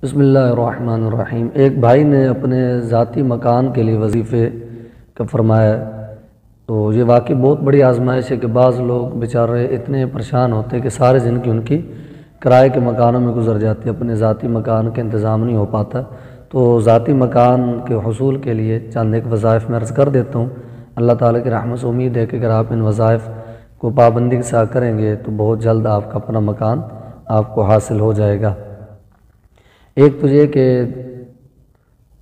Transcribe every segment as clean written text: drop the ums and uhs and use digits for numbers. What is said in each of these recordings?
بسم اللہ الرحمن الرحیم۔ ایک بھائی نے اپنے ذاتی مکان کے لیے وظیفے کا فرمایا، تو یہ واقعی بہت بڑی آزمائش ہے کہ بعض لوگ بیچارے اتنے پریشان ہوتے کہ سارے زندگی ان کی کرائے کے مکانوں میں گزر جاتی ہے، اپنے ذاتی مکان کا انتظام نہیں ہو پاتا۔ تو ذاتی مکان کے حصول کے لیے چند ایک وظائف میں عرض کر دیتا ہوں۔ اللہ تعالیٰ کی رحمت سے امید ہے کہ اگر آپ ان وظائف کو پابندی کے ساتھ کریں گے تو بہت جلد آپ کا اپنا مکان آپ کو حاصل ہو جائے گا۔ ایک تو یہ کہ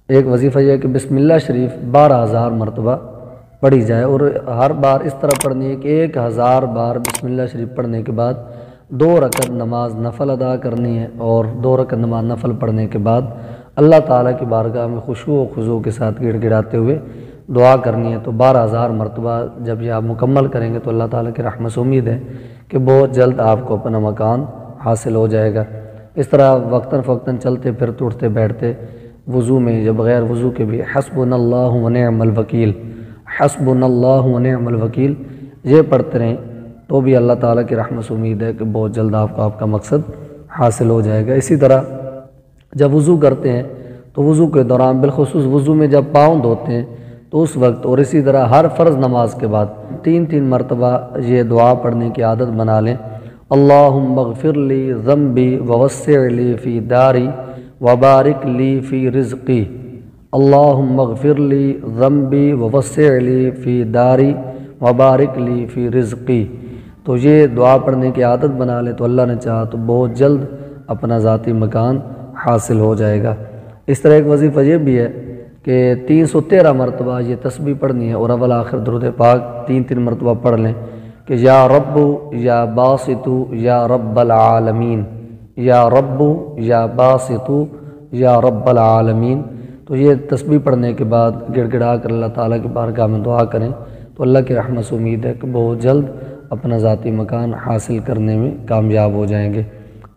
ایک وظیفہ یہ کہ بسم اللہ شریف 12,000 مرتبہ پڑھی جائے، اور ہر بار اس طرح پڑھنی ہے کہ 1,000 بار بسم اللہ شریف پڑھنے کے بعد 2 رکعت نماز نفل ادا کرنی ہے، اور 2 رکعت نماز نفل پڑھنے کے بعد اللہ تعالیٰ کی بارگاہ میں خشوع و خضوع کے ساتھ گڑ گڑاتے ہوئے دعا کرنی ہے۔ تو 12,000 مرتبہ جب یہ آپ مکمل کریں گے تو اللہ تعالیٰ کی رحمت سے امید ہے کہ بہت جلد آپ کو اپنا مکان حاصل ہو جائے گا۔ اس طرح وقتاً فوقتاً چلتے پھرتے اٹھتے بیٹھتے وضو میں یا بغیر وضو کے بھی حسبنا اللہ و نعم الوکیل، حسبنا اللہ و نعم الوکیل یہ پڑھتے رہیں تو بھی اللہ تعالیٰ کی رحمت سے امید ہے کہ بہت جلد آپ کو آپ کا مقصد حاصل ہو جائے گا۔ اسی طرح جب وضو کرتے ہیں تو وضو کے دوران بالخصوص وضو میں جب پاؤں دھوتے ہیں تو اس وقت، اور اسی طرح ہر فرض نماز کے بعد 3 مرتبہ یہ دعا پڑھنے کی عادت بنا لیں۔ اللہم اغفر لی ذنبی ووسع لی فی داری وبارک لی فی رزقی، اللہم اغفر لی ذنبی ووسع لی فی داری وبارک لی فی رزقی۔ تو یہ دعا پڑھنے کی عادت بنا لیں تو اللہ نے چاہا تو بہت جلد اپنا ذاتی مکان حاصل ہو جائے گا۔ اس طرح ایک وظیفہ یہ بھی ہے کہ 313 مرتبہ یہ تسبیح پڑھنی ہے، اور اول آخر درود پاک 3 مرتبہ پڑھ لیں کہ یا رب یا باسط یا رب العالمین، یا رب یا باسط یا رب العالمین۔ تو یہ تسبیح پڑھنے کے بعد گڑ گڑا کر اللہ تعالیٰ کی بارگاہ میں دعا کریں تو اللہ کی رحمت سے امید ہے کہ بہت جلد اپنا ذاتی مکان حاصل کرنے میں کامیاب ہو جائیں گے۔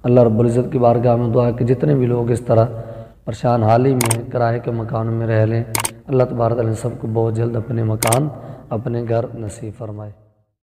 اللہ رب العزت کی بارگاہ میں دعا کہ جتنے بھی لوگ اس طرح پریشان حالی میں کرائے کے مکانوں میں رہ لیں، اللہ تبارک و تعالیٰ سب کو بہت جلد اپنے مکان اپنے گھر نصیب فرمائے۔